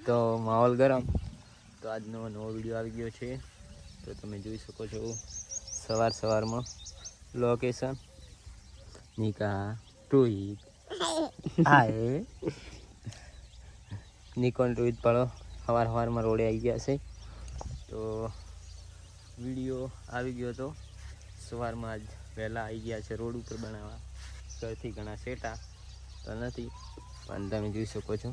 તો માહોલ ગરમ. તો આજનો નવો વિડીયો આવી ગયો છે. તો તમે જોઈ શકો છો સવારમાં લોકેશન નિકા રોહિત હાય નિકોન રોહિત પાડો સવારમાં રોડે આવી ગયા છે. તો વિડીયો આવી ગયો તો સવારમાં આજ વહેલા આવી ગયા છે રોડ ઉપર બનાવવા. ઘરથી ઘણા સેટા તો નથી પણ તમે જોઈ શકો છો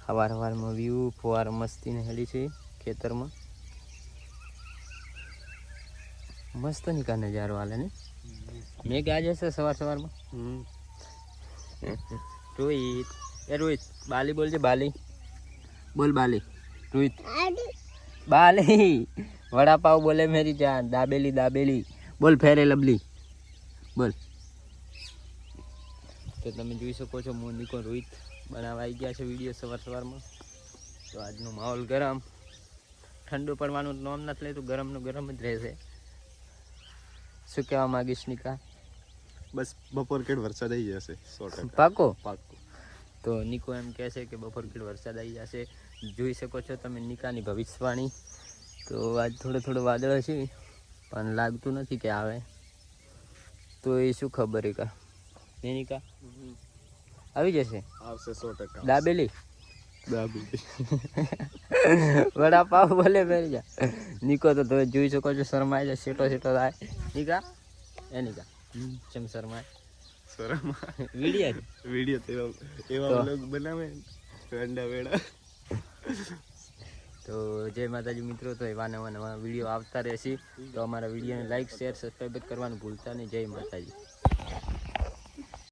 સવારમાં વ્યૂ ફુવાર મસ્તીને હેડી છે ખેતરમાં. મસ્ત નિકા નજારો હાલે ને. મેં ક્યાં જશે સવારમાં રોહિત રોહિત બાલી બોલજે બાલી બોલ બાલી રોહિત બાલી વડાપાવ બોલે મેરી જાન દાબેલી બોલ ફેરે લવલી બોલ. તો તમે જોઈ શકો છો હું નિકો રોહિત બનાવવા આવી ગયા છે વિડીયો સવારમાં. તો આજનો માહોલ ગરમ, ઠંડુ પડવાનું નામ નથી લેતું, ગરમનું ગરમ જ રહેશે. શું કહેવા માંગીશ નિકા? બસ બપોર કેડ વરસાદ આવી જશે 100%. પાકો. તો નિકો એમ કહે છે કે બપોર કેડ વરસાદ આવી જશે. જોઈ શકો છો તમે નિકાની ભવિષ્યવાણી. તો આજ થોડો વાદળ છે પણ લાગતું નથી કે આવે. તો એ શું ખબર એ કા ને નિકા આવી જશે. આવશે 100%. દાબેલી વડાપાવ બોલે ફેરી જા. નિકો તો તમે જોઈ શકો છો શરમાય છે, સેટો થાય. નિકા ચમ શરમાય વિડીયો એવા વ્લોગ બનાવે વેડા વેડા. તો જય માતાજી મિત્રો. તો એવા નવા વિડીયો આવતા રહેશે. તો અમારા વિડીયોને લાઈક શેર સબસ્ક્રાઈબ કરવાનું ભૂલતા નહીં. જય માતાજી.